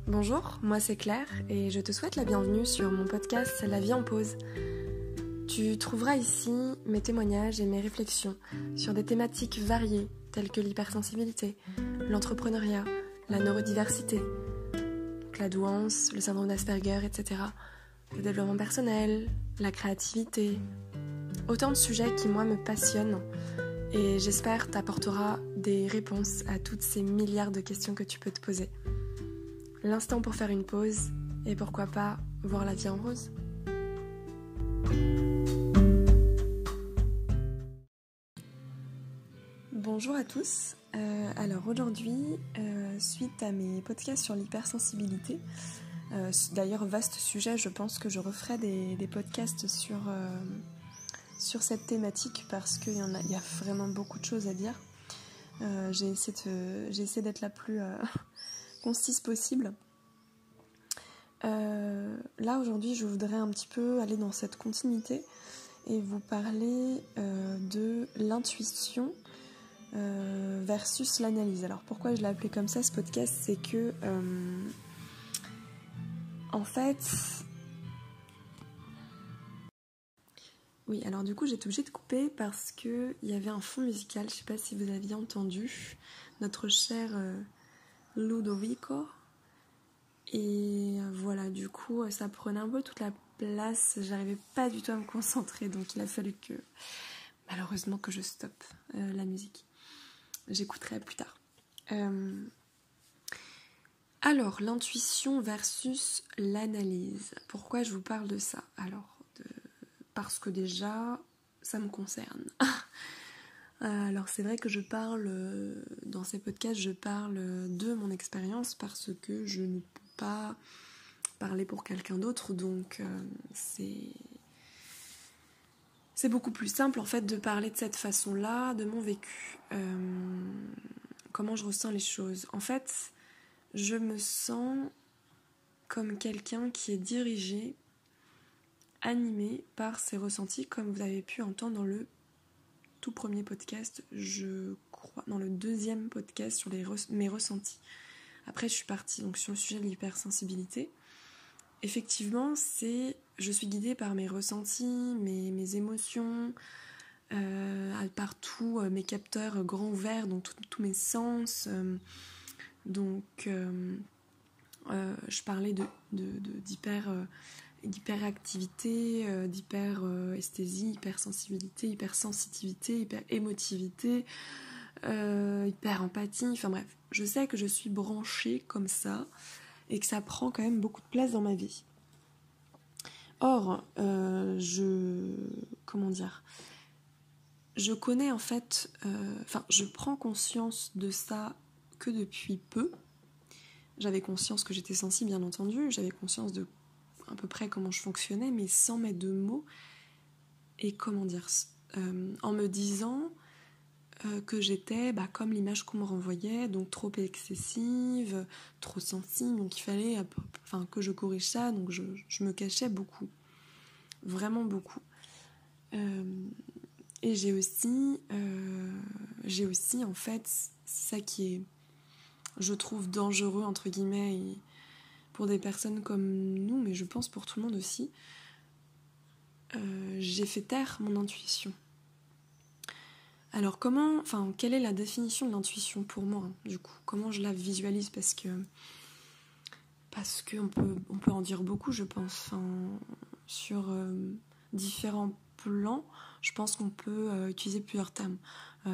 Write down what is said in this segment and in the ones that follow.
Bonjour, moi c'est Claire et je te souhaite la bienvenue sur mon podcast La vie en pause. Tu trouveras ici mes témoignages et mes réflexions sur des thématiques variées telles que l'hypersensibilité, l'entrepreneuriat, la neurodiversité, la douance, le syndrome d'Asperger, etc. Le développement personnel, la créativité. Autant de sujets qui, moi, me passionnent et j'espère t'apportera des réponses à toutes ces milliards de questions que tu peux te poser. L'instant pour faire une pause et pourquoi pas voir la vie en rose. Bonjour à tous. Alors aujourd'hui, suite à mes podcasts sur l'hypersensibilité, d'ailleurs vaste sujet, je pense que je referai des podcasts sur cette thématique parce qu'il y a vraiment beaucoup de choses à dire. J'ai essayé d'être la plus concise possible. Là aujourd'hui je voudrais un petit peu aller dans cette continuité et vous parler de l'intuition versus l'analyse. Alors pourquoi je l'ai appelé comme ça ce podcast, c'est que en fait oui, alors du coup j'étais obligée de couper parce que il y avait un fond musical, je sais pas si vous aviez entendu, notre cher Ludovico. Et voilà, du coup, ça prenait un peu toute la place, j'arrivais pas du tout à me concentrer, donc il a fallu malheureusement que je stoppe la musique. J'écouterai plus tard. Alors, l'intuition versus l'analyse. Pourquoi je vous parle de ça ? Parce que déjà, ça me concerne. Alors c'est vrai que je parle, dans ces podcasts, je parle de mon expérience parce que je ne peux pas parler pour quelqu'un d'autre, donc c'est beaucoup plus simple en fait de parler de cette façon-là, de mon vécu, comment je ressens les choses. En fait, je me sens comme quelqu'un qui est dirigé, animé par ses ressentis, comme vous avez pu entendre dans le tout premier podcast, je crois, dans le deuxième podcast sur mes ressentis. Après, je suis partie donc sur le sujet de l'hypersensibilité. Effectivement, je suis guidée par mes ressentis, mes émotions, par tous mes capteurs grands ouverts, donc tous mes sens. Je parlais d'hyperactivité, d'hyperesthésie, hypersensibilité, hypersensitivité, hyperémotivité, hyper-empathie, enfin bref. Je sais que je suis branchée comme ça et que ça prend quand même beaucoup de place dans ma vie. Or, je connais en fait, je prends conscience de ça que depuis peu. J'avais conscience que j'étais sensible, bien entendu, j'avais conscience de à peu près comment je fonctionnais, mais sans mettre de mots, et en me disant que j'étais comme l'image qu'on me renvoyait, donc trop excessive, trop sensible, donc il fallait que je corrige ça, donc je me cachais beaucoup, vraiment beaucoup. Et j'ai aussi en fait, ça qui est, je trouve, dangereux entre guillemets, et pour des personnes comme nous, mais je pense pour tout le monde aussi, j'ai fait taire mon intuition. Alors quelle est la définition de l'intuition pour moi, du coup ? Comment je la visualise ? Parce qu'on peut en dire beaucoup, je pense, sur différents plans. Je pense qu'on peut utiliser plusieurs termes.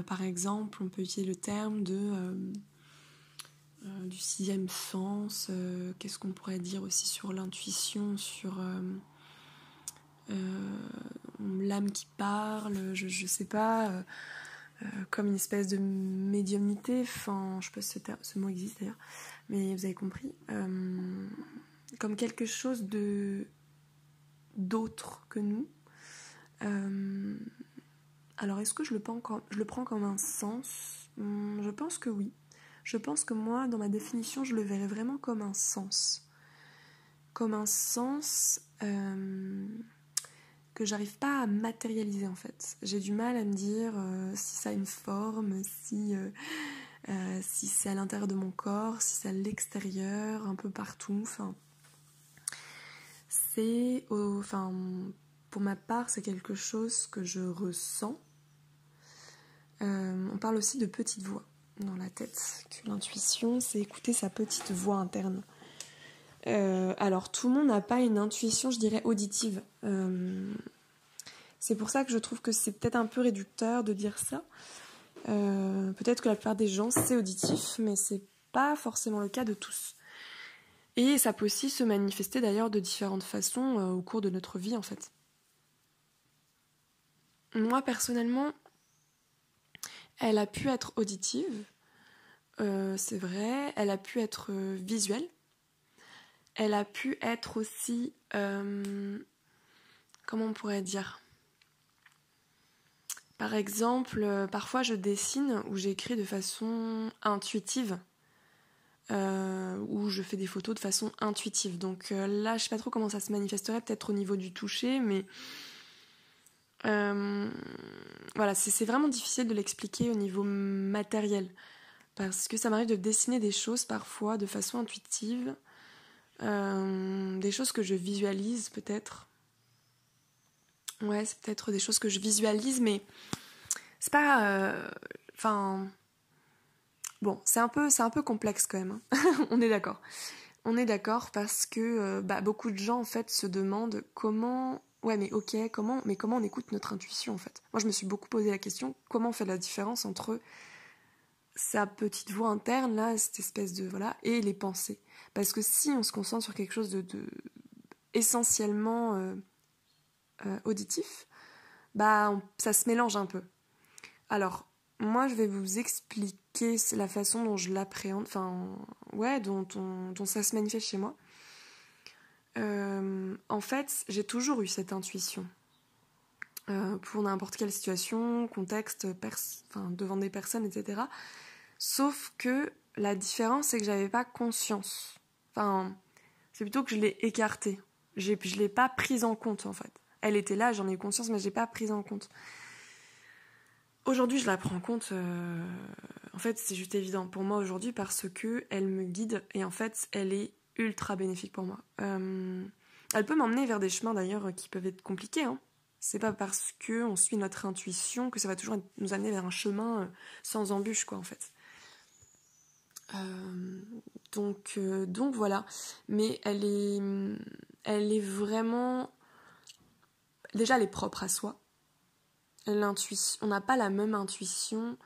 Par exemple, on peut utiliser le terme du sixième sens. Qu'est-ce qu'on pourrait dire aussi sur l'intuition, sur l'âme qui parle, je sais pas, comme une espèce de médiumnité, je sais pas si ce mot existe d'ailleurs, mais vous avez compris, comme quelque chose d'autre que nous. Alors est-ce que je le prends comme un sens ? Je pense que oui. Je pense que moi, dans ma définition, je le verrais vraiment comme un sens. Comme un sens que j'arrive pas à matérialiser en fait. J'ai du mal à me dire si ça a une forme, si c'est à l'intérieur de mon corps, si c'est à l'extérieur, un peu partout. Enfin, pour ma part, c'est quelque chose que je ressens. On parle aussi de petite voix dans la tête, que l'intuition, c'est écouter sa petite voix interne. Alors, tout le monde n'a pas une intuition, je dirais, auditive. C'est pour ça que je trouve que c'est peut-être un peu réducteur de dire ça. Peut-être que la plupart des gens, c'est auditif, mais c'est pas forcément le cas de tous. Et ça peut aussi se manifester d'ailleurs de différentes façons au cours de notre vie, en fait. Moi, personnellement, elle a pu être auditive, c'est vrai. Elle a pu être visuelle. Elle a pu être aussi... comment on pourrait dire ? Par exemple, parfois je dessine ou j'écris de façon intuitive. Où je fais des photos de façon intuitive. Donc là, je sais pas trop comment ça se manifesterait, peut-être au niveau du toucher, mais voilà, c'est vraiment difficile de l'expliquer au niveau matériel, parce que ça m'arrive de dessiner des choses parfois de façon intuitive, des choses que je visualise peut-être. Ouais, c'est peut-être des choses que je visualise, mais c'est pas... Bon, c'est un peu complexe quand même, hein. On est d'accord. On est d'accord parce que beaucoup de gens en fait se demandent comment... Ouais mais ok, comment on écoute notre intuition en fait. Moi je me suis beaucoup posé la question, comment on fait la différence entre sa petite voix interne là, cette espèce de... voilà, et les pensées. Parce que si on se concentre sur quelque chose de essentiellement auditif, ça se mélange un peu. Alors, moi je vais vous expliquer la façon dont je l'appréhende, dont ça se manifeste chez moi. En fait, j'ai toujours eu cette intuition pour n'importe quelle situation, contexte, devant des personnes, etc. Sauf que la différence, c'est que j'avais pas conscience. C'est plutôt que je l'ai écartée. Je l'ai pas prise en compte, en fait. Elle était là, j'en ai eu conscience, mais je l'ai pas prise en compte. Aujourd'hui, je la prends en compte. En fait, c'est juste évident pour moi aujourd'hui parce que elle me guide et en fait, elle est ultra bénéfique pour moi. Elle peut m'emmener vers des chemins d'ailleurs qui peuvent être compliqués. Hein. C'est pas parce qu'on suit notre intuition que ça va toujours nous amener vers un chemin sans embûches, quoi, en fait. Donc voilà. Mais elle est vraiment... Déjà, elle est propre à soi. L'intuition, on n'a pas la même intuition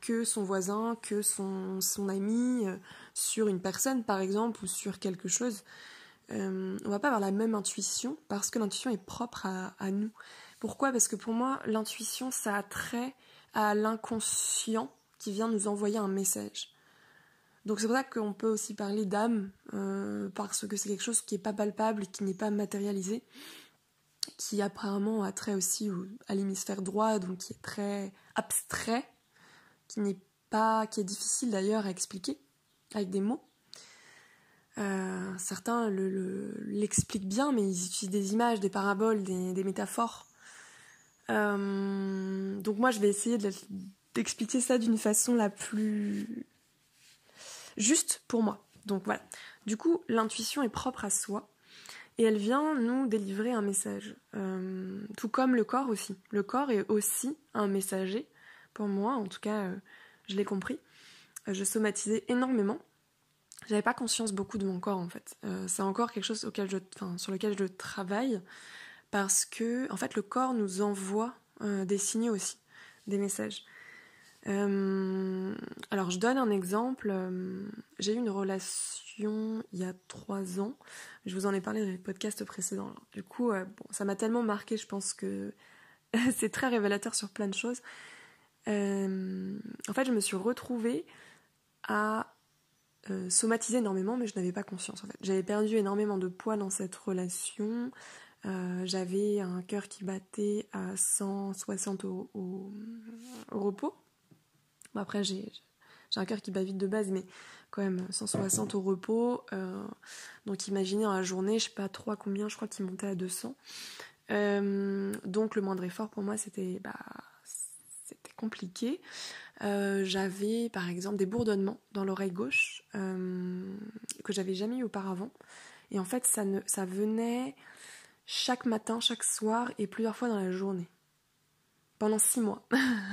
que son voisin, que son ami, sur une personne par exemple, ou sur quelque chose. On va pas avoir la même intuition parce que l'intuition est propre à nous. Pourquoi ? Parce que pour moi, l'intuition, ça a trait à l'inconscient qui vient nous envoyer un message. Donc c'est pour ça qu'on peut aussi parler d'âme, parce que c'est quelque chose qui n'est pas palpable, qui n'est pas matérialisé, qui apparemment a trait aussi à l'hémisphère droit, donc qui est très abstrait, qui est difficile d'ailleurs à expliquer avec des mots. Certains l'expliquent bien, mais ils utilisent des images, des paraboles, des métaphores. Donc moi je vais essayer d'expliquer ça d'une façon la plus juste pour moi. Donc voilà. Du coup, l'intuition est propre à soi. Et elle vient nous délivrer un message. Tout comme le corps aussi. Le corps est aussi un messager. Pour moi, en tout cas, je l'ai compris. Je somatisais énormément. J'avais pas conscience beaucoup de mon corps, en fait. C'est encore quelque chose sur lequel je travaille. Parce que, en fait, le corps nous envoie des signaux aussi. Des messages. Alors, je donne un exemple. J'ai eu une relation il y a 3 ans. Je vous en ai parlé dans les podcasts précédents. Alors, du coup, ça m'a tellement marqué, je pense que c'est très révélateur sur plein de choses. En fait, je me suis retrouvée à somatiser énormément, mais je n'avais pas conscience. En fait. J'avais perdu énormément de poids dans cette relation. J'avais un cœur qui battait à 160 au repos. Bon, après, j'ai un cœur qui bat vite de base, mais quand même 160 au repos. Donc imaginez dans la journée, je sais pas 3 combien, je crois qu'il montait à 200. Donc le moindre effort pour moi c'était compliqué. J'avais par exemple des bourdonnements dans l'oreille gauche que j'avais jamais eu auparavant. Et en fait ça venait chaque matin, chaque soir et plusieurs fois dans la journée. Pendant 6 mois.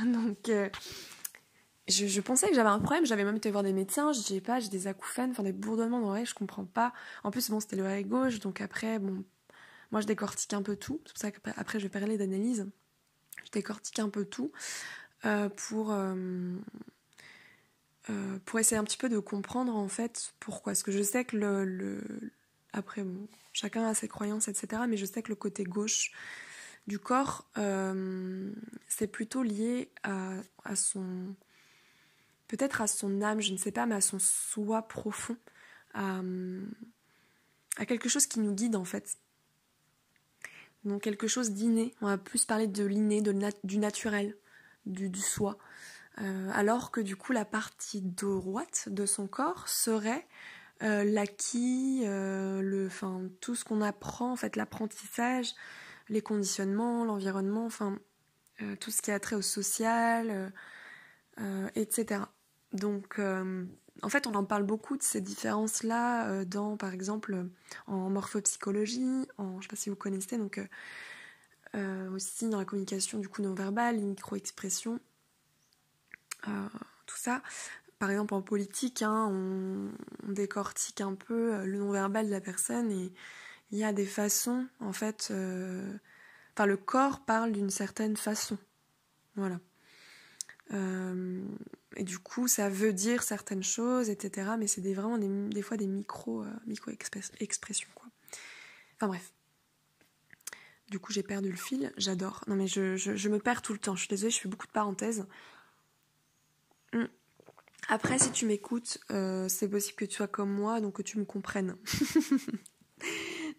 Donc je pensais que j'avais un problème, j'avais même été voir des médecins, je disais pas, j'ai des acouphènes, enfin des bourdonnements dans l'oreille, je comprends pas. En plus bon c'était l'oreille gauche, donc après bon, moi je décortique un peu tout, c'est pour ça qu'après je vais parler d'analyse. Je décortique un peu tout pour essayer un petit peu de comprendre en fait pourquoi. Parce que je sais que après bon, chacun a ses croyances, etc. Mais je sais que le côté gauche du corps, c'est plutôt lié à son... peut-être à son âme, je ne sais pas, mais à son soi profond, à quelque chose qui nous guide en fait. Donc quelque chose d'inné, on va plus parler de l'inné, du naturel, du soi. Alors que du coup la partie droite de son corps serait l'acquis, tout ce qu'on apprend, en fait l'apprentissage, les conditionnements, l'environnement, tout ce qui a trait au social, etc. Donc en fait on en parle beaucoup de ces différences-là dans par exemple en morphopsychologie, je ne sais pas si vous connaissez, donc aussi dans la communication du coup non verbale, les micro-expressions, tout ça. Par exemple en politique, on décortique un peu le non-verbal de la personne et il y a des façons, en fait, le corps parle d'une certaine façon. Voilà. Et du coup, ça veut dire certaines choses, etc. Mais c'est vraiment des fois des micro-expressions, quoi. Enfin bref. Du coup, j'ai perdu le fil, j'adore. Non mais je me perds tout le temps, je suis désolée, je fais beaucoup de parenthèses. Après, si tu m'écoutes, c'est possible que tu sois comme moi, donc que tu me comprennes.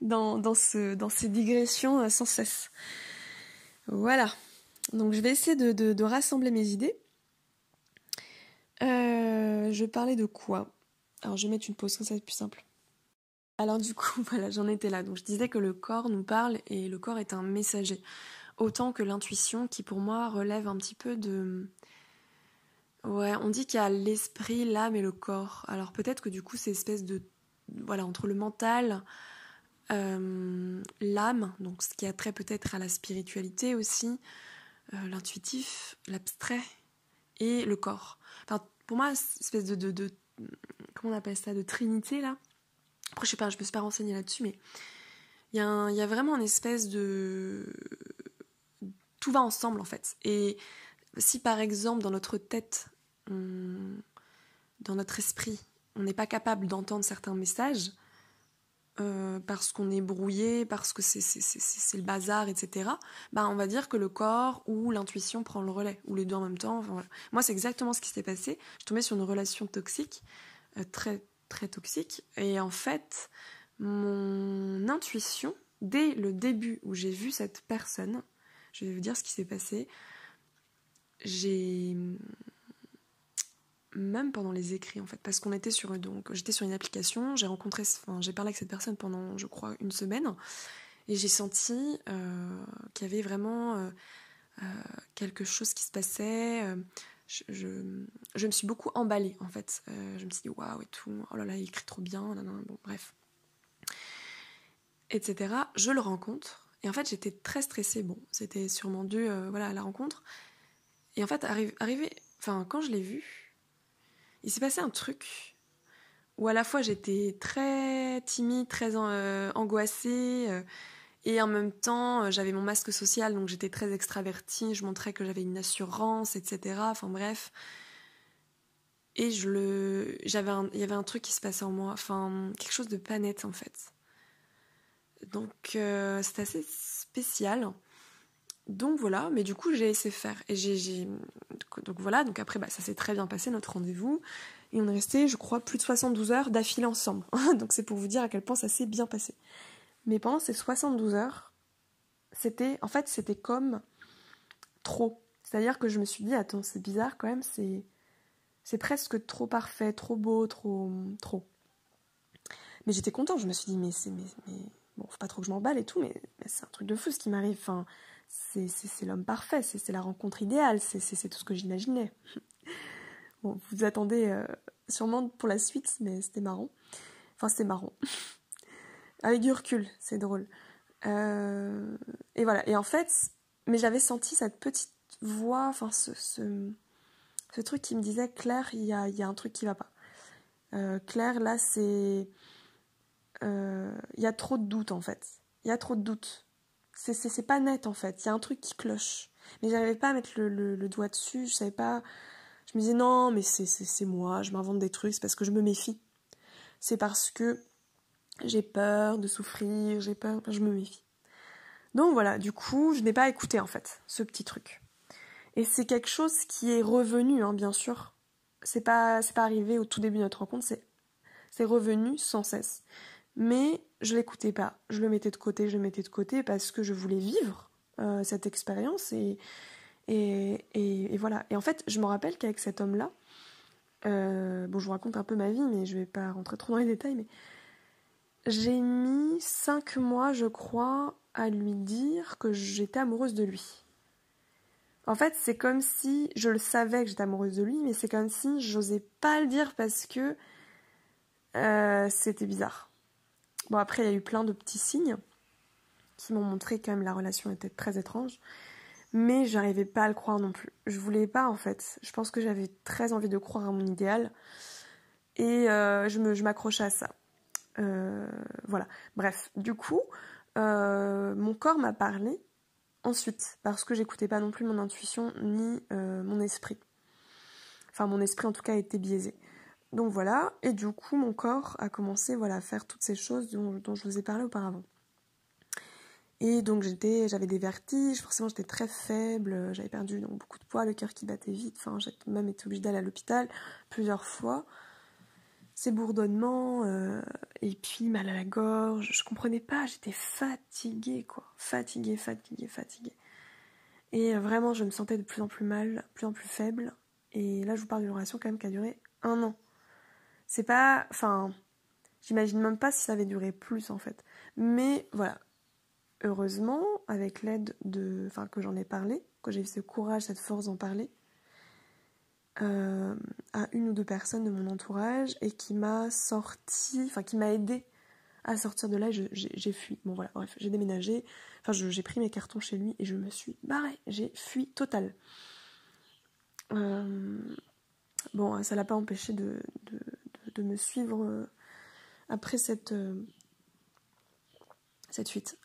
dans ces digressions sans cesse. Voilà. Donc je vais essayer de rassembler mes idées. Je parlais de quoi ? Alors je vais mettre une pause, ça va être plus simple. Alors du coup, voilà, j'en étais là. Donc je disais que le corps nous parle et le corps est un messager. Autant que l'intuition qui pour moi relève un petit peu de... Ouais, on dit qu'il y a l'esprit, l'âme et le corps. Alors peut-être que du coup c'est espèce de... Voilà, entre le mental, l'âme, donc ce qui a trait peut-être à la spiritualité aussi, l'intuitif, l'abstrait et le corps. Enfin, pour moi, c'est une espèce de comment on appelle ça, de trinité là. Après, je sais pas, je me suis pas renseignée là-dessus, mais il y a vraiment une espèce de... Tout va ensemble en fait. Et si par exemple dans notre tête, dans notre esprit, on n'est pas capable d'entendre certains messages, parce qu'on est brouillé, parce que c'est le bazar, etc., on va dire que le corps ou l'intuition prend le relais, ou les deux en même temps. Enfin, voilà. Moi, c'est exactement ce qui s'est passé. Je tombais sur une relation toxique, très, très toxique, et en fait, mon intuition, dès le début où j'ai vu cette personne, je vais vous dire ce qui s'est passé, même pendant les écrits en fait, parce qu'on était j'étais sur une application, j'ai parlé avec cette personne pendant je crois une semaine et j'ai senti qu'il y avait vraiment quelque chose qui se passait. Je me suis beaucoup emballée en fait, je me suis dit waouh et tout, oh là là il écrit trop bien, bon bref, etc. Je le rencontre et en fait j'étais très stressée, bon c'était sûrement dû à la rencontre, et en fait quand je l'ai vu, il s'est passé un truc où à la fois j'étais très timide, très angoissée, et en même temps j'avais mon masque social, donc j'étais très extravertie, je montrais que j'avais une assurance, etc. Enfin bref. Et il y avait un truc qui se passait en moi, quelque chose de pas net en fait. Donc c'était assez spécial. Donc voilà, mais du coup j'ai laissé faire. Et donc après ça s'est très bien passé notre rendez-vous. Et on est resté, je crois, plus de 72 heures d'affilée ensemble. Donc c'est pour vous dire à quel point ça s'est bien passé. Mais pendant ces 72 heures, c'était comme trop. C'est-à-dire que je me suis dit, attends, c'est bizarre quand même, C'est presque trop parfait, trop beau, trop. Mais j'étais contente, je me suis dit, mais bon, faut pas trop que je m'emballe et tout, mais c'est un truc de fou ce qui m'arrive. Enfin, c'est l'homme parfait, c'est la rencontre idéale, c'est tout ce que j'imaginais. Bon, vous attendez sûrement pour la suite, mais c'était marrant. Enfin, c'était marrant. Avec du recul, c'est drôle. Et voilà. Et en fait, mais j'avais senti cette petite voix, enfin, ce truc qui me disait, Claire, il y a un truc qui va pas. Claire, là, c'est... Il y a trop de doutes, en fait. Il y a trop de doutes. C'est pas net, en fait. Il y a un truc qui cloche. Mais j'arrivais pas à mettre le doigt dessus. Je savais pas... Je me disais, non, mais c'est moi. Je m'invente des trucs. C'est parce que je me méfie. C'est parce que j'ai peur de souffrir. J'ai peur... Je me méfie. Donc voilà, du coup, je n'ai pas écouté, en fait, ce petit truc. Et c'est quelque chose qui est revenu, hein, bien sûr. C'est pas arrivé au tout début de notre rencontre. C'est revenu sans cesse. Mais je l'écoutais pas, je le mettais de côté parce que je voulais vivre cette expérience et voilà. Et en fait, je me rappelle qu'avec cet homme-là, bon, je vous raconte un peu ma vie, mais je vais pas rentrer trop dans les détails, mais j'ai mis 5 mois, je crois, à lui dire que j'étais amoureuse de lui. En fait, c'est comme si je le savais que j'étais amoureuse de lui, mais c'est comme si j'osais pas le dire parce que c'était bizarre. Bon, après, il y a eu plein de petits signes qui m'ont montré quand même la relation était très étrange, mais j'arrivais pas à le croire non plus. Je voulais pas, en fait. Je pense que j'avais très envie de croire à mon idéal, et je m'accrochais à ça. Voilà. Bref, du coup, mon corps m'a parlé ensuite, parce que j'écoutais pas non plus mon intuition ni mon esprit. Enfin, mon esprit, en tout cas, était biaisé. Donc voilà, et du coup, mon corps a commencé à faire toutes ces choses dont je vous ai parlé auparavant. Et donc j'avais des vertiges, forcément j'étais très faible, j'avais perdu donc beaucoup de poids, le cœur qui battait vite, enfin j'ai même été obligée d'aller à l'hôpital plusieurs fois. Ces bourdonnements, et puis mal à la gorge, je comprenais pas, j'étais fatiguée quoi, fatiguée. Et vraiment je me sentais de plus en plus mal, de plus en plus faible. Et là je vous parle d'une relation quand même qui a duré 1 an. C'est pas, enfin, j'imagine même pas si ça avait duré plus en fait. Mais voilà. Heureusement, avec l'aide que j'en ai parlé, que j'ai eu ce courage, cette force d'en parler, à 1 ou 2 personnes de mon entourage et qui m'a aidé à sortir de là. J'ai fui. Bon voilà, bref, j'ai déménagé. Enfin, j'ai pris mes cartons chez lui et je me suis barrée. J'ai fui total. Bon, ça l'a pas empêché de me suivre après cette fuite.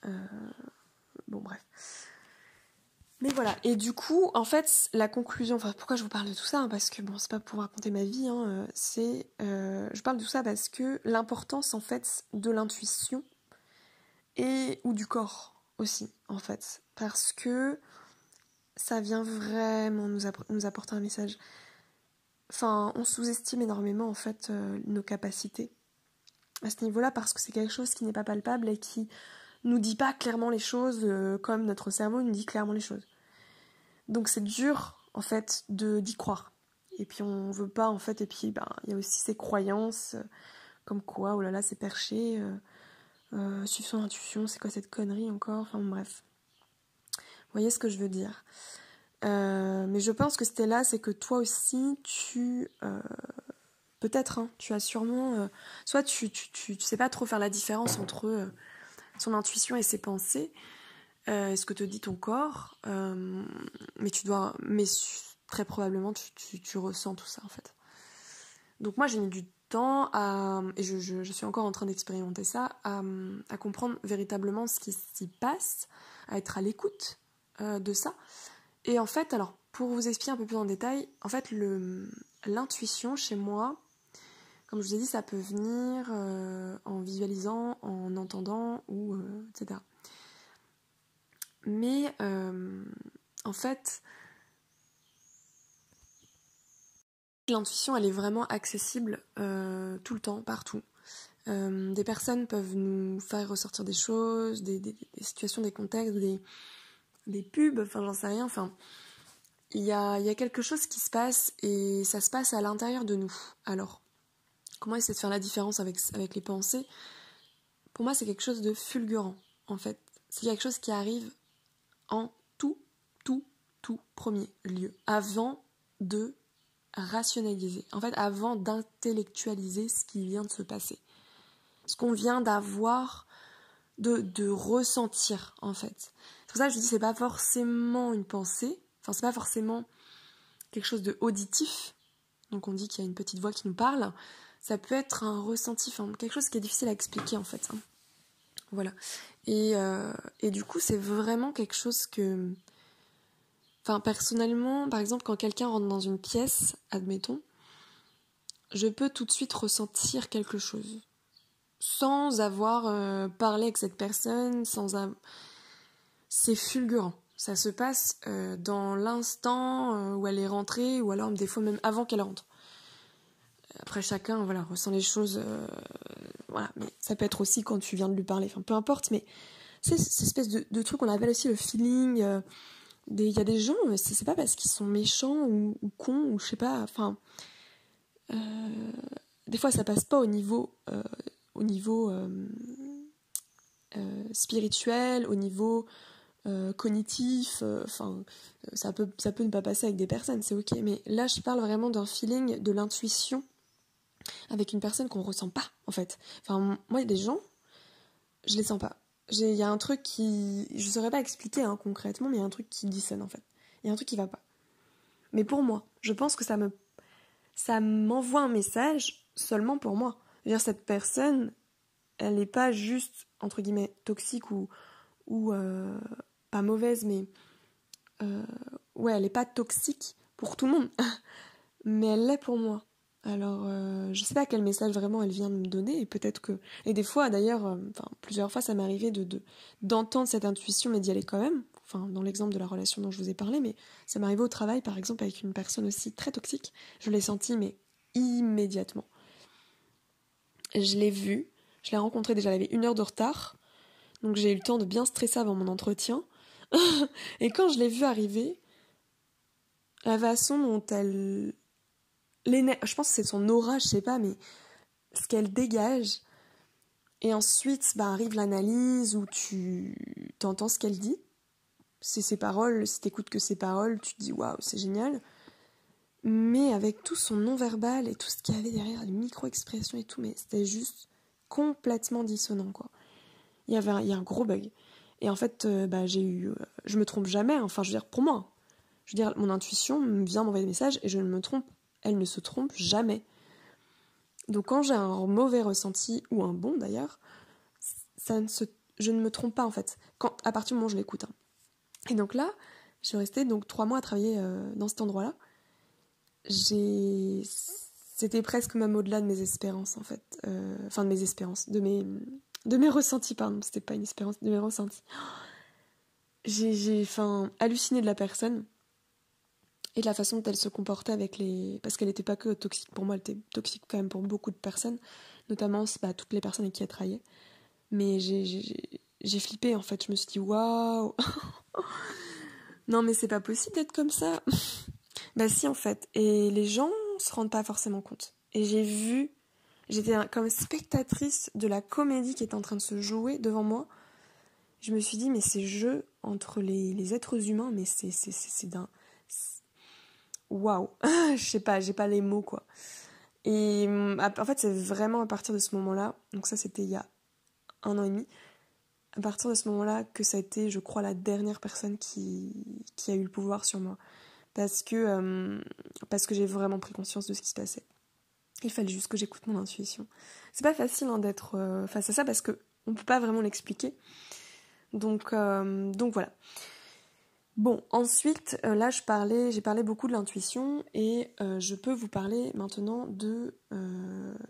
Bon, bref. Mais voilà, et du coup, en fait, la conclusion, enfin, pourquoi je vous parle de tout ça, hein, parce que, bon, c'est pas pour raconter ma vie, hein, je parle de tout ça parce que l'importance, en fait, de l'intuition, ou du corps aussi, en fait, parce que ça vient vraiment nous apporter un message. Enfin, on sous-estime énormément, en fait, nos capacités à ce niveau-là, parce que c'est quelque chose qui n'est pas palpable et qui nous dit pas clairement les choses comme notre cerveau nous dit clairement les choses. Donc c'est dur, en fait, d'y croire. Et puis on veut pas, en fait, et puis il y a aussi ces croyances, comme quoi, oh là là, c'est perché, suivre son intuition, c'est quoi cette connerie encore, enfin bref. Vous voyez ce que je veux dire. Mais je pense que c'était là, c'est que toi aussi, peut-être, hein, tu as sûrement... soit tu sais pas trop faire la différence entre son intuition et ses pensées, ce que te dit ton corps, mais très probablement tu ressens tout ça en fait. Donc moi j'ai mis du temps et je suis encore en train d'expérimenter ça, à comprendre véritablement ce qui s'y passe, à être à l'écoute de ça. Et en fait, alors pour vous expliquer un peu plus en détail, en fait l'intuition chez moi, comme je vous ai dit, ça peut venir en visualisant, en entendant, etc. Mais en fait, l'intuition, elle est vraiment accessible tout le temps, partout. Des personnes peuvent nous faire ressortir des choses, des situations, des contextes, des pubs, enfin j'en sais rien. Enfin, il y a quelque chose qui se passe et ça se passe à l'intérieur de nous. Alors, comment essayer de faire la différence avec les pensées? Pour moi, c'est quelque chose de fulgurant, en fait. C'est quelque chose qui arrive en tout premier lieu, avant de rationaliser, en fait, avant d'intellectualiser ce qui vient de se passer. Ce qu'on vient d'avoir, de ressentir, en fait. C'est pour ça que je dis, c'est pas forcément une pensée, enfin, c'est pas forcément quelque chose de auditif, donc on dit qu'il y a une petite voix qui nous parle, ça peut être un ressenti, enfin, quelque chose qui est difficile à expliquer, en fait. Voilà. Et du coup, c'est vraiment quelque chose que... Enfin, personnellement, par exemple, quand quelqu'un rentre dans une pièce, admettons, je peux tout de suite ressentir quelque chose. Sans avoir parlé avec cette personne, c'est fulgurant. Ça se passe dans l'instant où elle est rentrée, ou alors des fois même avant qu'elle rentre. Après, chacun ressent les choses... voilà, mais ça peut être aussi quand tu viens de lui parler, enfin peu importe, mais c'est cette espèce de truc qu'on appelle aussi le feeling. Il y a des gens, c'est pas parce qu'ils sont méchants ou cons, ou je sais pas, enfin... des fois ça passe pas au niveau spirituel, au niveau cognitif, ça peut ne pas passer avec des personnes, c'est ok, mais là je parle vraiment d'un feeling, de l'intuition avec une personne qu'on ressent pas en fait. Enfin, moi il y a des gens, je les sens pas. Il y a un truc qui... Je saurais pas expliquer concrètement, mais il y a un truc qui dissonne en fait. Il y a un truc qui va pas. Mais pour moi, je pense que ça m'envoie un message seulement pour moi. Je veux dire, cette personne, elle n'est pas juste, entre guillemets, toxique ou pas mauvaise, mais ouais, elle n'est pas toxique pour tout le monde. Mais elle l'est pour moi. Alors, je sais pas quel message vraiment elle vient de me donner, et peut-être que... Et des fois, d'ailleurs, plusieurs fois, ça m'est arrivé d'entendre cette intuition, mais d'y aller quand même. Enfin, dans l'exemple de la relation dont je vous ai parlé, mais ça m'est arrivé au travail, par exemple, avec une personne aussi très toxique. Je l'ai senti, mais immédiatement. Je l'ai vue, je l'ai rencontrée déjà, elle avait 1 heure de retard, donc j'ai eu le temps de bien stresser avant mon entretien. Et quand je l'ai vue arriver, la façon dont elle... je pense que c'est son aura, je sais pas, mais ce qu'elle dégage. Et ensuite, arrive l'analyse où tu entends ce qu'elle dit. C'est ses paroles, si t'écoutes que ses paroles, tu te dis waouh, c'est génial. Mais avec tout son non-verbal et tout ce qu'il y avait derrière, les micro-expressions et tout, mais c'était juste complètement dissonant, quoi. Il y a un gros bug. Et en fait, je me trompe jamais, enfin, je veux dire, pour moi. Je veux dire, mon intuition vient m'envoyer des messages et je ne me trompe. Elle ne se trompe jamais. Donc quand j'ai un mauvais ressenti, ou un bon d'ailleurs, je ne me trompe pas en fait, à partir du moment où je l'écoute. Et donc là, je suis restée 3 mois à travailler dans cet endroit-là. C'était presque même au-delà de mes espérances en fait. Enfin de mes espérances, de mes ressentis, pardon, c'était pas une espérance, de mes ressentis. J'ai halluciné de la personne et de la façon dont elle se comportait avec les... Parce qu'elle n'était pas que toxique pour moi, elle était toxique quand même pour beaucoup de personnes, notamment toutes les personnes avec qui elle travaillait. Mais j'ai flippé en fait, je me suis dit waouh. Non mais c'est pas possible d'être comme ça. Bah si en fait, et les gens se rendent pas forcément compte. Et j'étais comme spectatrice de la comédie qui était en train de se jouer devant moi. Je me suis dit mais ces jeux entre les êtres humains, mais c'est d'un... Waouh. Je sais pas, j'ai pas les mots quoi. Et en fait c'est vraiment à partir de ce moment-là, donc ça c'était il y a 1 an et demi, à partir de ce moment-là que ça a été, je crois, la dernière personne qui a eu le pouvoir sur moi. Parce que j'ai vraiment pris conscience de ce qui se passait. Il fallait juste que j'écoute mon intuition. C'est pas facile d'être face à ça parce qu'on ne peut pas vraiment l'expliquer. Donc voilà. Bon, ensuite, là j'ai parlé beaucoup de l'intuition et je peux vous parler maintenant de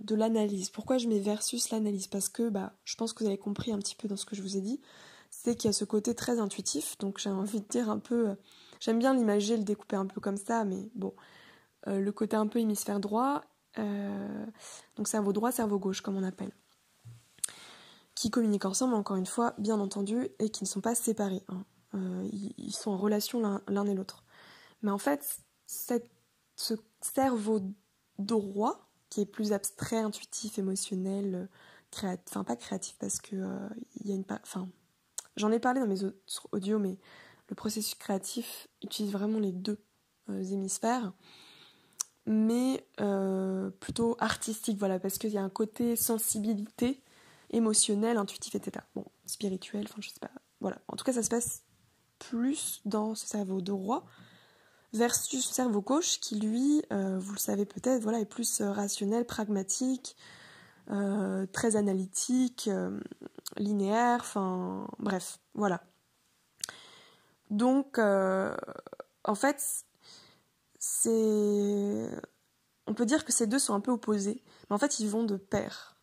l'analyse. Pourquoi je mets versus l'analyse? Parce que je pense que vous avez compris un petit peu dans ce que je vous ai dit, c'est qu'il y a ce côté très intuitif, donc j'ai envie de dire un peu... j'aime bien l'imager, le découper un peu comme ça, mais bon, le côté un peu hémisphère droit, donc cerveau droit, cerveau gauche, comme on appelle, qui communiquent ensemble, encore une fois, bien entendu, et qui ne sont pas séparés, hein. Ils sont en relation l'un et l'autre. Mais en fait, ce cerveau droit, qui est plus abstrait, intuitif, émotionnel, enfin pas créatif parce que il y a enfin, j'en ai parlé dans mes autres audios, mais le processus créatif utilise vraiment les deux hémisphères, mais plutôt artistique, voilà, parce qu'il y a un côté sensibilité, émotionnel, intuitif, etc. Bon, spirituel, enfin je sais pas, voilà. En tout cas, ça se passe plus dans ce cerveau droit versus le cerveau gauche qui, lui, vous le savez peut-être, voilà, est plus rationnel, pragmatique, très analytique, linéaire, enfin bref, voilà. Donc, en fait, on peut dire que ces deux sont un peu opposés, mais en fait, ils vont de pair.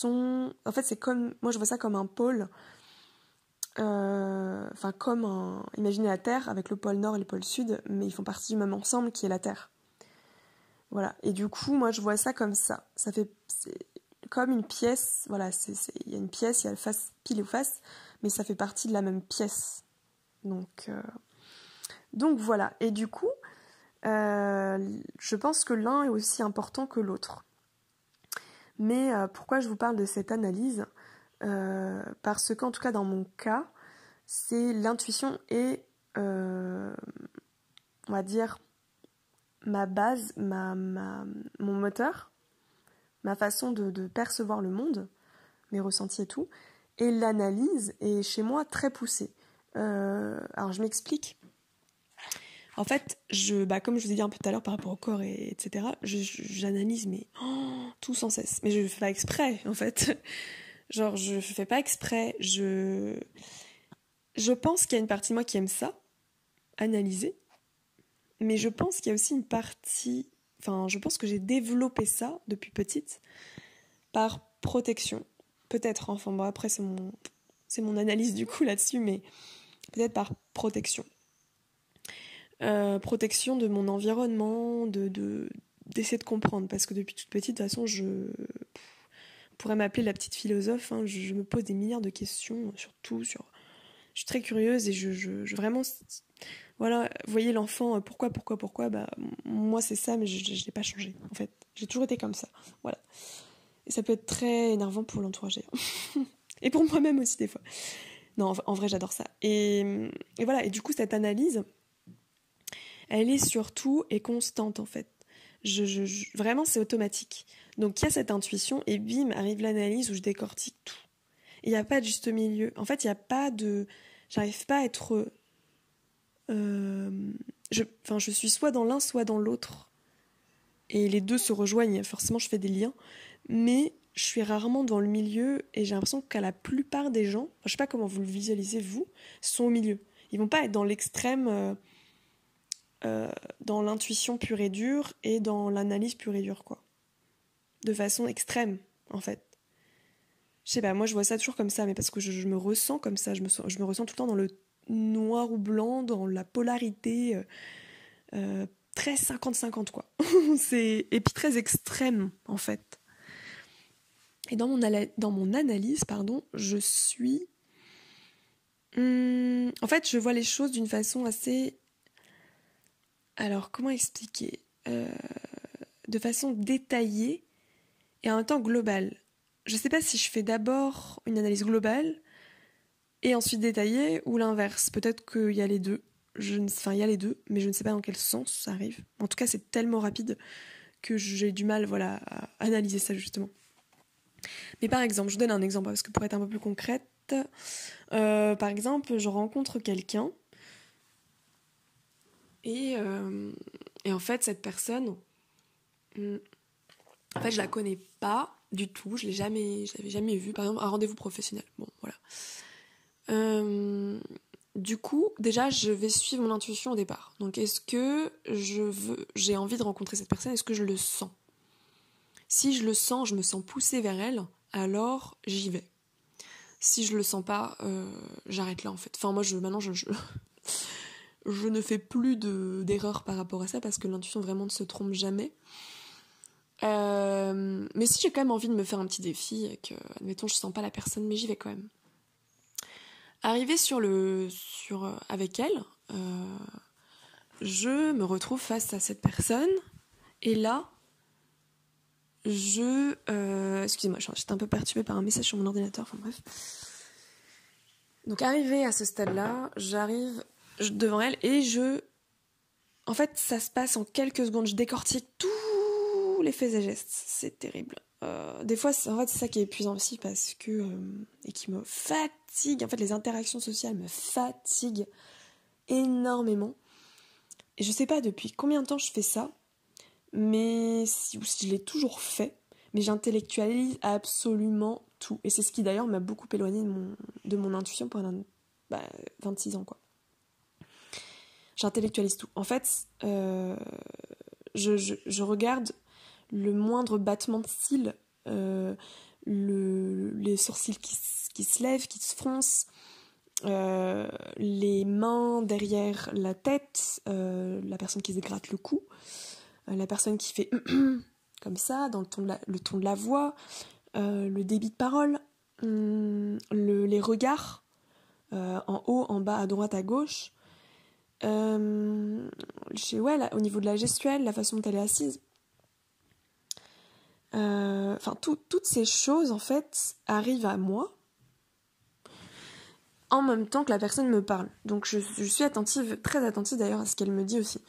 En fait, c'est comme, moi je vois ça comme un pôle, enfin imaginez la Terre avec le pôle Nord et le pôle Sud, mais ils font partie du même ensemble qui est la Terre. Voilà. Et du coup, moi je vois ça comme ça. C'est comme une pièce, voilà, il y a une pièce, il y a le face, pile ou face, mais ça fait partie de la même pièce. Donc voilà. Et du coup, je pense que l'un est aussi important que l'autre. Mais pourquoi je vous parle de cette analyse ? Parce qu'en tout cas dans mon cas, c'est l'intuition et on va dire ma base, mon moteur, ma façon de percevoir le monde, mes ressentis et tout, et l'analyse est chez moi très poussée. Alors je m'explique. En fait, comme je vous ai dit un peu tout à l'heure par rapport au corps, etc., j'analyse tout sans cesse. Mais je ne fais pas exprès, en fait. Genre, je fais pas exprès. Je pense qu'il y a une partie de moi qui aime ça, analyser. Mais je pense qu'il y a aussi une partie... Enfin, je pense que j'ai développé ça depuis petite par protection. Peut-être, enfin, bon, après, c'est mon analyse du coup là-dessus, mais peut-être par protection. Protection de mon environnement, d'essayer de comprendre, parce que depuis toute petite, de toute façon, on pourrait m'appeler la petite philosophe, hein, je me pose des milliards de questions, je suis très curieuse et je vraiment, voilà, vous voyez l'enfant, pourquoi, bah, moi c'est ça, mais je l'ai pas changé, en fait, j'ai toujours été comme ça, voilà. Et ça peut être très énervant pour l'entourage, et pour moi-même aussi des fois. Non, en vrai, j'adore ça. Et voilà, et du coup, cette analyse, elle est surtout et constante en fait. Vraiment, c'est automatique. Donc il y a cette intuition et bim, arrive l'analyse où je décortique tout. Il n'y a pas de juste milieu. En fait, il n'y a pas de... J'arrive pas à être... je suis soit dans l'un, soit dans l'autre. Et les deux se rejoignent, forcément je fais des liens. Mais je suis rarement dans le milieu et j'ai l'impression qu'à la plupart des gens, je sais pas comment vous le visualisez vous, sont au milieu. Ils vont pas être dans l'extrême... dans l'intuition pure et dure et dans l'analyse pure et dure, quoi. De façon extrême, en fait. Je sais pas, moi je vois ça toujours comme ça, mais parce que je me ressens comme ça, je me ressens tout le temps dans le noir ou blanc, dans la polarité très 50-50, quoi. Et puis très extrême, en fait. Et dans mon analyse, je suis... en fait, je vois les choses d'une façon assez... Alors, comment expliquer de façon détaillée et en même temps globale. Je ne sais pas si je fais d'abord une analyse globale et ensuite détaillée ou l'inverse. Peut-être qu'il y a les deux. Il y a les deux, mais je ne sais pas dans quel sens ça arrive. En tout cas, c'est tellement rapide que j'ai du mal, voilà, à analyser ça justement. Mais par exemple, je vous donne un exemple parce que pour être un peu plus concrète, par exemple, je rencontre quelqu'un et en fait, cette personne, en fait, je la connais pas du tout, je l'avais jamais vue, par exemple, un rendez-vous professionnel. Bon, voilà. Du coup, déjà, je vais suivre mon intuition au départ. Donc, est-ce que j'ai envie de rencontrer cette personne? Est-ce que je le sens? Si je le sens, je me sens poussée vers elle, alors j'y vais. Si je le sens pas, j'arrête là en fait. Enfin, moi, maintenant, je ne fais plus d'erreurs par rapport à ça parce que l'intuition vraiment ne se trompe jamais. Mais si j'ai quand même envie de me faire un petit défi et que, admettons, je sens pas la personne, mais j'y vais quand même. Arrivé avec elle, je me retrouve face à cette personne, et là, excusez-moi, j'étais un peu perturbée par un message sur mon ordinateur, enfin bref. Donc arrivé à ce stade-là, j'arrive devant elle et en fait, ça se passe en quelques secondes. Je décortique tous les faits et gestes. C'est terrible. Des fois, en fait, c'est ça qui est épuisant aussi parce que... et qui me fatigue. En fait, les interactions sociales me fatiguent énormément. Et je sais pas depuis combien de temps je fais ça, mais si je l'ai toujours fait, mais j'intellectualise absolument tout. Et c'est ce qui d'ailleurs m'a beaucoup éloignée de mon intuition pendant 26 ans, quoi. J'intellectualise tout. En fait, je regarde le moindre battement de cils, les sourcils qui se lèvent, qui se froncent, les mains derrière la tête, la personne qui se gratte le cou, la personne qui fait comme ça, dans le ton de la voix, le débit de parole, les regards, en haut, en bas, à droite, à gauche. Au niveau de la gestuelle, la façon dont elle est assise. Toutes ces choses, en fait, arrivent à moi en même temps que la personne me parle. Donc je suis attentive, très attentive d'ailleurs à ce qu'elle me dit aussi.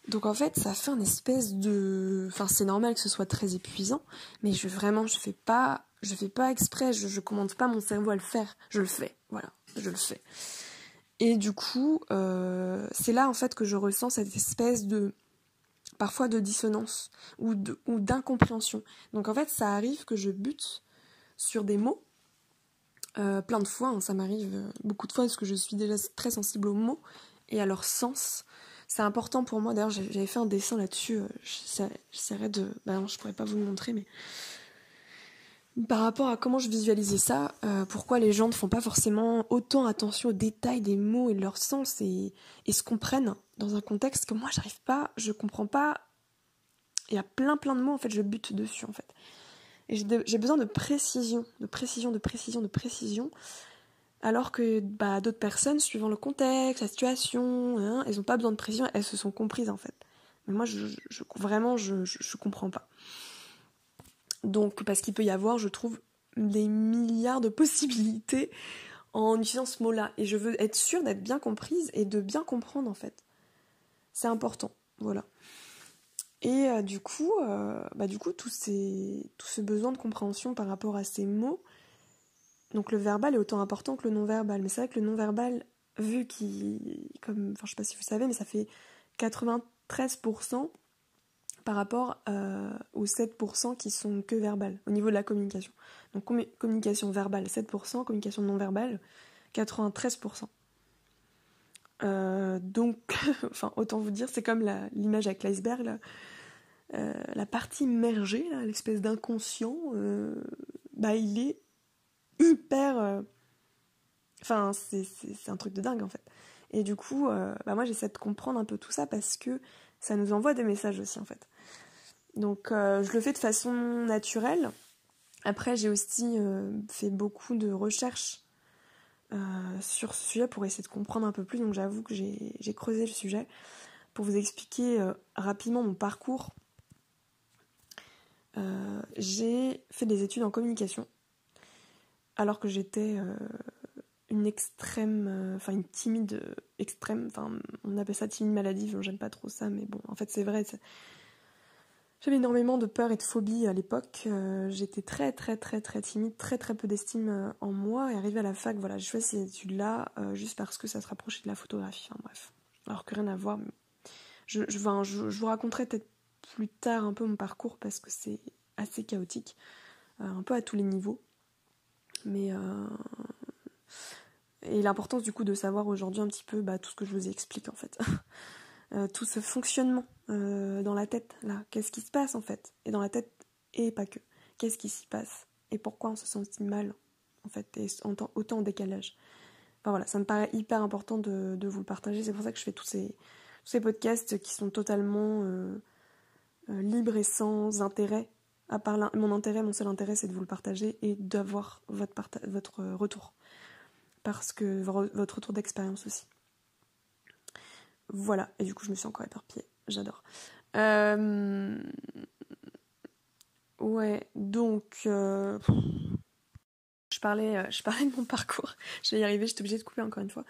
Donc en fait, ça fait une espèce de... Enfin, c'est normal que ce soit très épuisant, mais je fais pas exprès, je commande pas mon cerveau à le faire. Je le fais, voilà, je le fais. Et du coup, c'est là en fait que je ressens cette espèce de... parfois de dissonance ou d'incompréhension. Donc en fait, ça arrive que je bute sur des mots, plein de fois, hein, ça m'arrive beaucoup de fois parce que je suis déjà très sensible aux mots et à leur sens. C'est important pour moi, d'ailleurs j'avais fait un dessin là-dessus, j'essaierai de... non, je pourrais pas vous le montrer, mais par rapport à comment je visualisais ça, pourquoi les gens ne font pas forcément autant attention aux détails des mots et de leur sens et se comprennent dans un contexte que moi j'arrive pas, je comprends pas. Il y a plein de mots, en fait, je bute dessus, en fait. Et j'ai besoin de précision, alors que d'autres personnes, suivant le contexte, la situation, hein, elles n'ont pas besoin de précision, elles se sont comprises, en fait. Mais moi, je comprends pas. Donc, parce qu'il peut y avoir, je trouve, des milliards de possibilités en utilisant ce mot-là. Et je veux être sûre d'être bien comprise et de bien comprendre, en fait. C'est important, voilà. Et du coup, tout ce besoin de compréhension par rapport à ces mots, donc le verbal est autant important que le non-verbal. Mais c'est vrai que le non-verbal, je sais pas si vous savez, mais ça fait 93% par rapport aux 7% qui sont que verbales, au niveau de la communication. Donc communication verbale 7%, communication non-verbale 93%. Donc, autant vous dire, c'est comme l'image avec l'iceberg, là. La partie immergée, là, l'espèce d'inconscient, il est hyper... c'est un truc de dingue, en fait. Et du coup, moi, j'essaie de comprendre un peu tout ça parce que ça nous envoie des messages aussi, en fait. Donc, je le fais de façon naturelle. Après, j'ai aussi fait beaucoup de recherches sur ce sujet pour essayer de comprendre un peu plus. Donc, j'avoue que j'ai creusé le sujet pour vous expliquer rapidement mon parcours. J'ai fait des études en communication alors que j'étais une timide extrême, on appelle ça timide maladive, j'aime pas trop ça, mais bon, en fait c'est vrai, j'avais énormément de peur et de phobie à l'époque, j'étais très très très très timide, très très peu d'estime en moi, et arrivé à la fac, voilà, j'ai choisi ces études-là juste parce que ça se rapprochait de la photographie, bref, alors que rien à voir, mais je vous raconterai peut-être plus tard un peu mon parcours parce que c'est assez chaotique, un peu à tous les niveaux. Mais et l'importance du coup de savoir aujourd'hui un petit peu tout ce que je vous explique en fait. Tout ce fonctionnement dans la tête, là. Qu'est-ce qui se passe en fait? Et dans la tête, et pas que. Qu'est-ce qui s'y passe? Et pourquoi on se sent si mal en fait, et autant en décalage. Voilà, ça me paraît hyper important de vous le partager. C'est pour ça que je fais tous ces podcasts qui sont totalement libres et sans intérêt. À part mon seul intérêt, c'est de vous le partager et d'avoir votre retour. Parce que votre retour d'expérience aussi. voilà, et du coup je me suis encore éparpillée, j'adore. Ouais, donc je parlais de mon parcours. Je vais y arriver, j'étais obligée de couper encore une fois.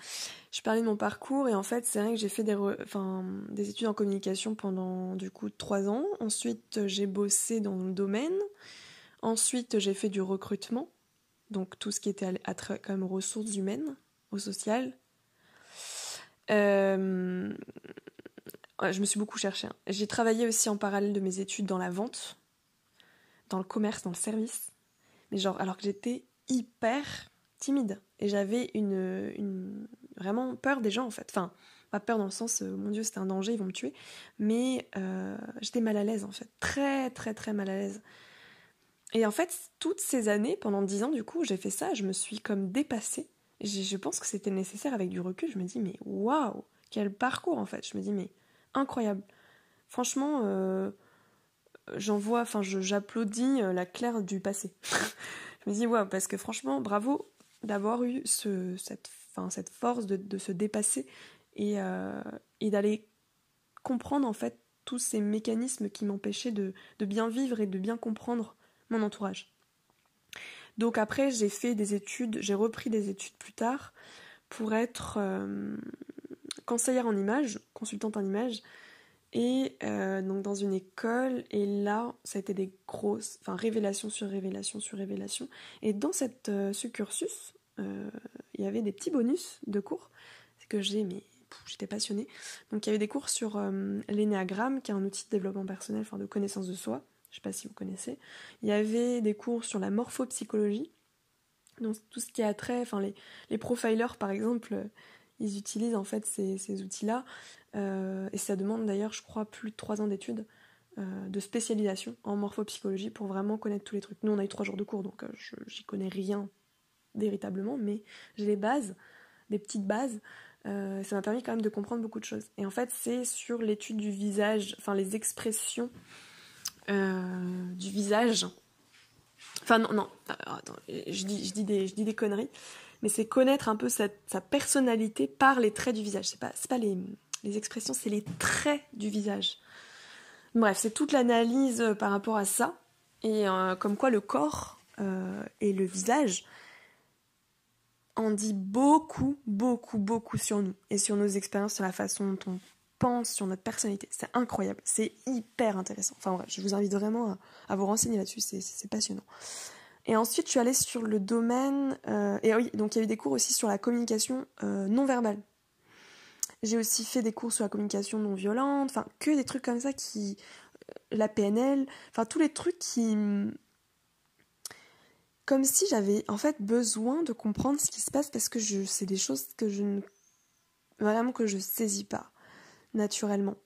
Je parlais de mon parcours et en fait c'est vrai que j'ai fait des études en communication pendant du coup 3 ans. Ensuite j'ai bossé dans le domaine. Ensuite j'ai fait du recrutement, donc tout ce qui était quand même aux ressources humaines, au social. Ouais, je me suis beaucoup cherchée, hein. J'ai travaillé aussi en parallèle de mes études dans la vente, dans le commerce, dans le service. Mais genre, alors que j'étais hyper timide. Et j'avais vraiment peur des gens, en fait. Enfin, pas peur dans le sens, mon Dieu, c'est un danger, ils vont me tuer. Mais j'étais mal à l'aise, en fait. Très, très, très mal à l'aise. Et en fait, toutes ces années, pendant 10 ans, du coup, j'ai fait ça. Je me suis comme dépassée. Je pense que c'était nécessaire avec du recul. Je me dis, mais waouh, quel parcours, en fait. Je me dis, mais incroyable. Franchement, j'applaudis la Claire du passé. Je me dis, ouais, parce que franchement, bravo d'avoir eu cette force de se dépasser et d'aller comprendre en fait tous ces mécanismes qui m'empêchaient de bien vivre et de bien comprendre mon entourage. Donc après, j'ai repris des études plus tard pour être conseillère en images, consultante en images, et donc dans une école, et là ça a été des grosses, révélation sur révélation sur révélation, et dans ce cursus il y avait des petits bonus de cours que j'étais passionnée. Donc il y avait des cours sur l'énéagramme, qui est un outil de développement personnel, de connaissance de soi, je sais pas si vous connaissez. Il y avait des cours sur la morphopsychologie, donc tout ce qui a trait, les profilers par exemple, ils utilisent en fait ces outils-là. Et ça demande d'ailleurs, je crois, plus de 3 ans d'études de spécialisation en morphopsychologie pour vraiment connaître tous les trucs. Nous, on a eu 3 jours de cours, donc j'y connais rien véritablement, mais j'ai les bases, des petites bases. Ça m'a permis quand même de comprendre beaucoup de choses. Et en fait, c'est sur l'étude du visage, les expressions du visage. Non, attends, je dis des conneries, mais c'est connaître un peu sa personnalité par les traits du visage. C'est pas les expressions, c'est les traits du visage. Bref, c'est toute l'analyse par rapport à ça, et comme quoi le corps et le visage en dit beaucoup, beaucoup, beaucoup sur nous, et sur nos expériences, sur la façon dont on pense, sur notre personnalité. C'est incroyable, c'est hyper intéressant. Bref, je vous invite vraiment à vous renseigner là-dessus, c'est passionnant. Et ensuite, je suis allée sur le domaine... et oui, donc il y a eu des cours aussi sur la communication non-verbale. J'ai aussi fait des cours sur la communication non-violente, que des trucs comme ça la PNL, tous les trucs qui... Comme si j'avais en fait besoin de comprendre ce qui se passe, parce que c'est des choses que que je saisis pas naturellement.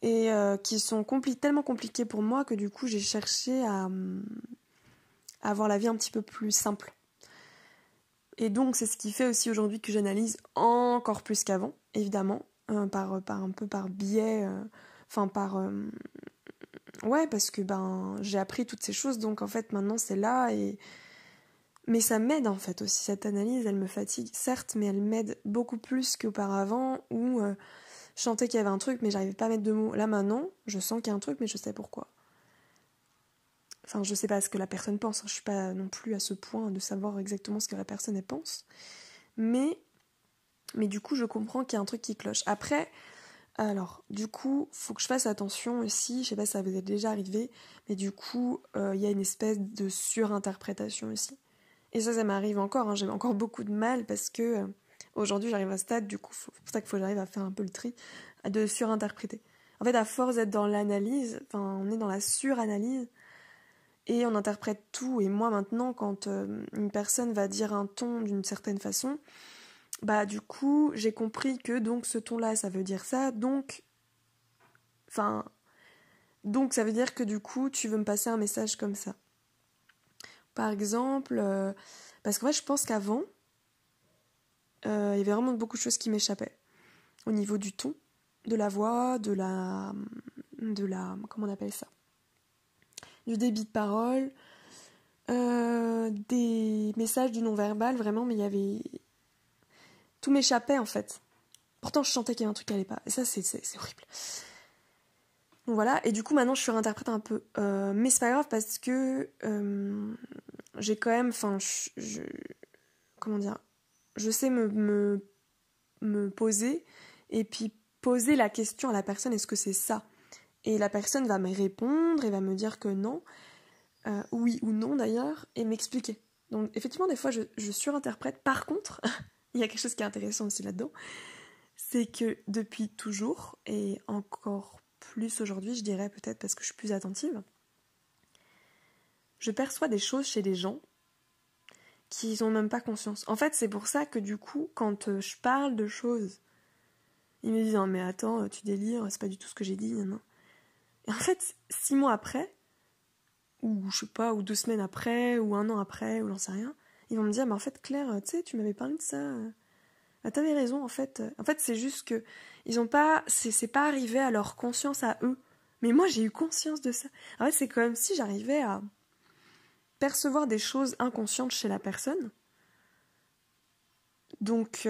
Et qui sont tellement compliquées pour moi que du coup j'ai cherché à avoir la vie un petit peu plus simple. Et donc c'est ce qui fait aussi aujourd'hui que j'analyse encore plus qu'avant, évidemment, par biais, ouais, parce que j'ai appris toutes ces choses, donc en fait maintenant c'est là, mais ça m'aide en fait aussi, cette analyse, elle me fatigue certes, mais elle m'aide beaucoup plus qu'auparavant où je sentais qu'il y avait un truc mais j'arrivais pas à mettre de mots. Là maintenant, je sens qu'il y a un truc mais je sais pourquoi. Je sais pas ce que la personne pense, je suis pas non plus à ce point de savoir exactement ce que la personne elle pense. Mais du coup, je comprends qu'il y a un truc qui cloche. Après, alors, du coup, faut que je fasse attention aussi, je sais pas si ça vous est déjà arrivé, mais du coup, il y a une espèce de surinterprétation aussi. Et ça m'arrive encore, j'ai encore beaucoup de mal parce que aujourd'hui, j'arrive à un stade, du coup, c'est pour ça qu'il faut que j'arrive à faire un peu le tri, de surinterpréter. En fait, à force d'être dans l'analyse, on est dans la suranalyse, et on interprète tout. Et moi maintenant, quand une personne va dire un ton d'une certaine façon, du coup j'ai compris que donc ce ton là ça veut dire ça, donc ça veut dire que du coup tu veux me passer un message comme ça, par exemple, parce qu'en fait je pense qu'avant il y avait vraiment beaucoup de choses qui m'échappaient au niveau du ton, de la voix, de la comment on appelle ça, du débit de parole, des messages du non-verbal, vraiment, mais il y avait... Tout m'échappait, en fait. Pourtant, je sentais qu'il y avait un truc qui allait pas. Et ça, c'est horrible. Donc voilà, et du coup, maintenant, je surinterprète un peu. Mais c'est pas grave parce que j'ai quand même... Enfin, comment dire, je sais me poser et puis poser la question à la personne, est-ce que c'est ça? Et la personne va me répondre et va me dire que non, oui ou non d'ailleurs, et m'expliquer. Donc effectivement, des fois, je surinterprète. Par contre, il y a quelque chose qui est intéressant aussi là-dedans, c'est que depuis toujours, et encore plus aujourd'hui, je dirais peut-être parce que je suis plus attentive, je perçois des choses chez les gens qui n'ont même pas conscience. En fait, c'est pour ça que du coup, quand je parle de choses, ils me disent « Non mais attends, tu délires, c'est pas du tout ce que j'ai dit, non. » Et en fait, 6 mois après, ou je sais pas, ou 2 semaines après, ou 1 an après, ou j'en sais rien, ils vont me dire « Mais en fait, Claire, tu sais, tu m'avais parlé de ça. T'avais raison, en fait. » En fait, c'est juste que ils ont pas... C'est pas arrivé à leur conscience à eux. Mais moi, j'ai eu conscience de ça. En fait, c'est comme si j'arrivais à percevoir des choses inconscientes chez la personne. Donc,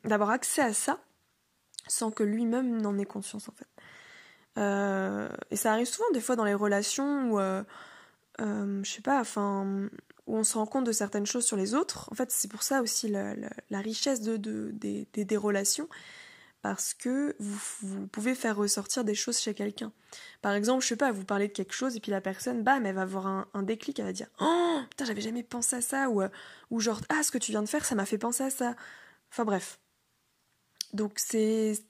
d'avoir accès à ça, sans que lui-même n'en ait conscience, en fait. Et ça arrive souvent, des fois, dans les relations où, je sais pas, enfin, où on se rend compte de certaines choses sur les autres. En fait, c'est pour ça aussi la richesse des relations, parce que vous pouvez faire ressortir des choses chez quelqu'un. Par exemple, je sais pas, vous parlez de quelque chose et puis la personne, bam, elle va avoir un déclic, elle va dire « Oh, putain, j'avais jamais pensé à ça » ou genre « Ah, ce que tu viens de faire, ça m'a fait penser à ça ». Enfin bref. Donc c'est...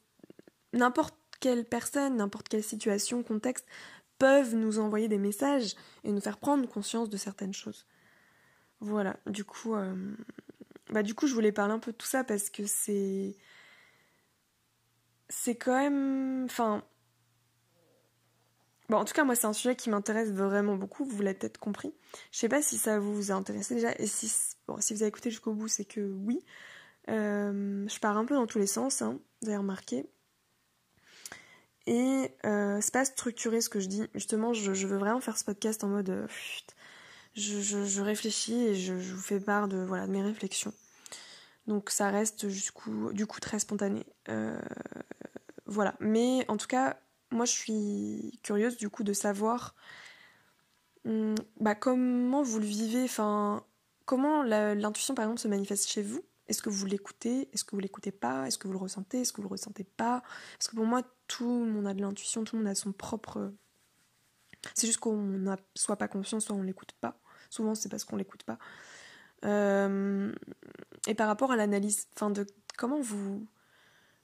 N'importe quelle personne, n'importe quelle situation, contexte, peuvent nous envoyer des messages et nous faire prendre conscience de certaines choses. Voilà, du coup, je voulais parler un peu de tout ça parce que c'est quand même... Enfin... Bon, en tout cas, moi, c'est un sujet qui m'intéresse vraiment beaucoup, vous l'avez peut-être compris. Je sais pas si ça vous a intéressé déjà, et si vous avez écouté jusqu'au bout, c'est que oui. Je pars un peu dans tous les sens, hein, vous avez remarqué. Et c'est pas structuré ce que je dis. Justement, je veux vraiment faire ce podcast en mode... je réfléchis et je vous fais part de mes réflexions. Donc ça reste du coup très spontané. Voilà. Mais en tout cas, moi je suis curieuse du coup de savoir comment vous le vivez, enfin comment l'intuition par exemple se manifeste chez vous. Est-ce que vous l'écoutez? Est-ce que vous l'écoutez pas? Est-ce que vous le ressentez? Est-ce que vous le ressentez pas? Parce que pour moi, tout le monde a de l'intuition, tout le monde a son propre... C'est juste qu'on n'a soit pas confiance, soit on l'écoute pas. Souvent, c'est parce qu'on l'écoute pas. Et par rapport à l'analyse, de comment vous...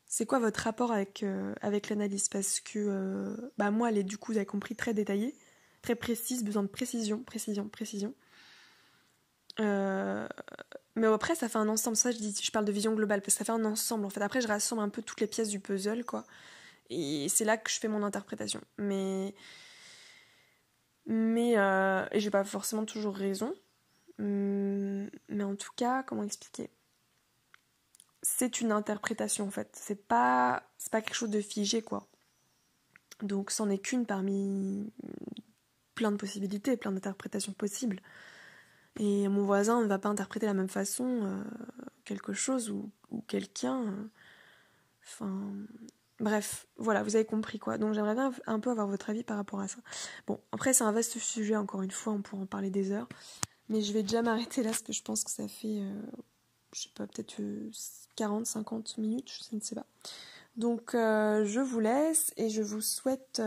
C'est quoi votre rapport avec l'analyse? Parce que moi, elle est du coup, vous avez compris, très détaillée, très précise, besoin de précision. Mais après, ça fait un ensemble. Ça, je parle de vision globale, parce que ça fait un ensemble, en fait. Après, je rassemble un peu toutes les pièces du puzzle, quoi. Et c'est là que je fais mon interprétation. Mais et j'ai pas forcément toujours raison. Mais en tout cas, comment expliquer? C'est une interprétation, en fait. C'est pas quelque chose de figé, quoi. Donc, c'en est qu'une parmi plein de possibilités, plein d'interprétations possibles. Et mon voisin ne va pas interpréter de la même façon quelque chose ou quelqu'un. Bref, voilà, vous avez compris quoi. Donc j'aimerais bien un peu avoir votre avis par rapport à ça. Bon, après c'est un vaste sujet, encore une fois, on pourra en parler des heures. Mais je vais déjà m'arrêter là parce que je pense que ça fait, je sais pas, peut-être 40, 50 minutes, je ne sais pas. Donc je vous laisse et je vous souhaite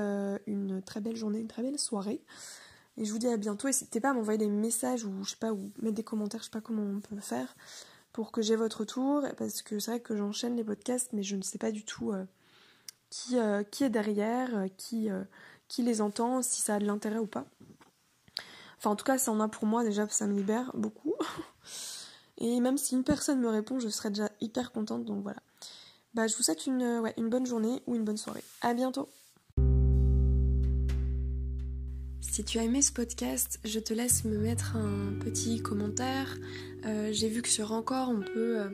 une très belle journée, une très belle soirée. Et je vous dis à bientôt. N'hésitez pas à m'envoyer des messages ou je sais pas, ou mettre des commentaires, je sais pas comment on peut faire pour que j'ai votre retour. Parce que c'est vrai que j'enchaîne les podcasts, mais je ne sais pas du tout qui est derrière, qui les entend, si ça a de l'intérêt ou pas. Enfin, en tout cas, ça en a pour moi déjà, ça me libère beaucoup. Et même si une personne me répond, je serai déjà hyper contente. Donc voilà. Je vous souhaite une bonne journée ou une bonne soirée. À bientôt. Si tu as aimé ce podcast, je te laisse me mettre un petit commentaire. J'ai vu que sur Encore, on peut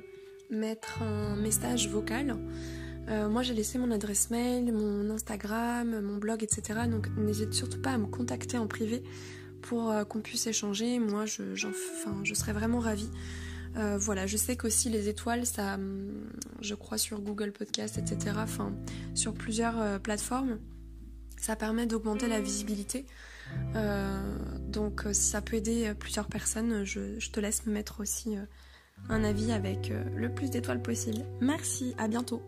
mettre un message vocal. Moi, j'ai laissé mon adresse mail, mon Instagram, mon blog, etc. Donc, n'hésite surtout pas à me contacter en privé pour qu'on puisse échanger. Moi, je serais vraiment ravie Voilà, je sais qu'aussi les étoiles, ça, je crois sur Google Podcast, etc., enfin sur plusieurs plateformes, ça permet d'augmenter la visibilité. Donc si ça peut aider plusieurs personnes, je te laisse me mettre aussi un avis avec le plus d'étoiles possible. Merci, à bientôt.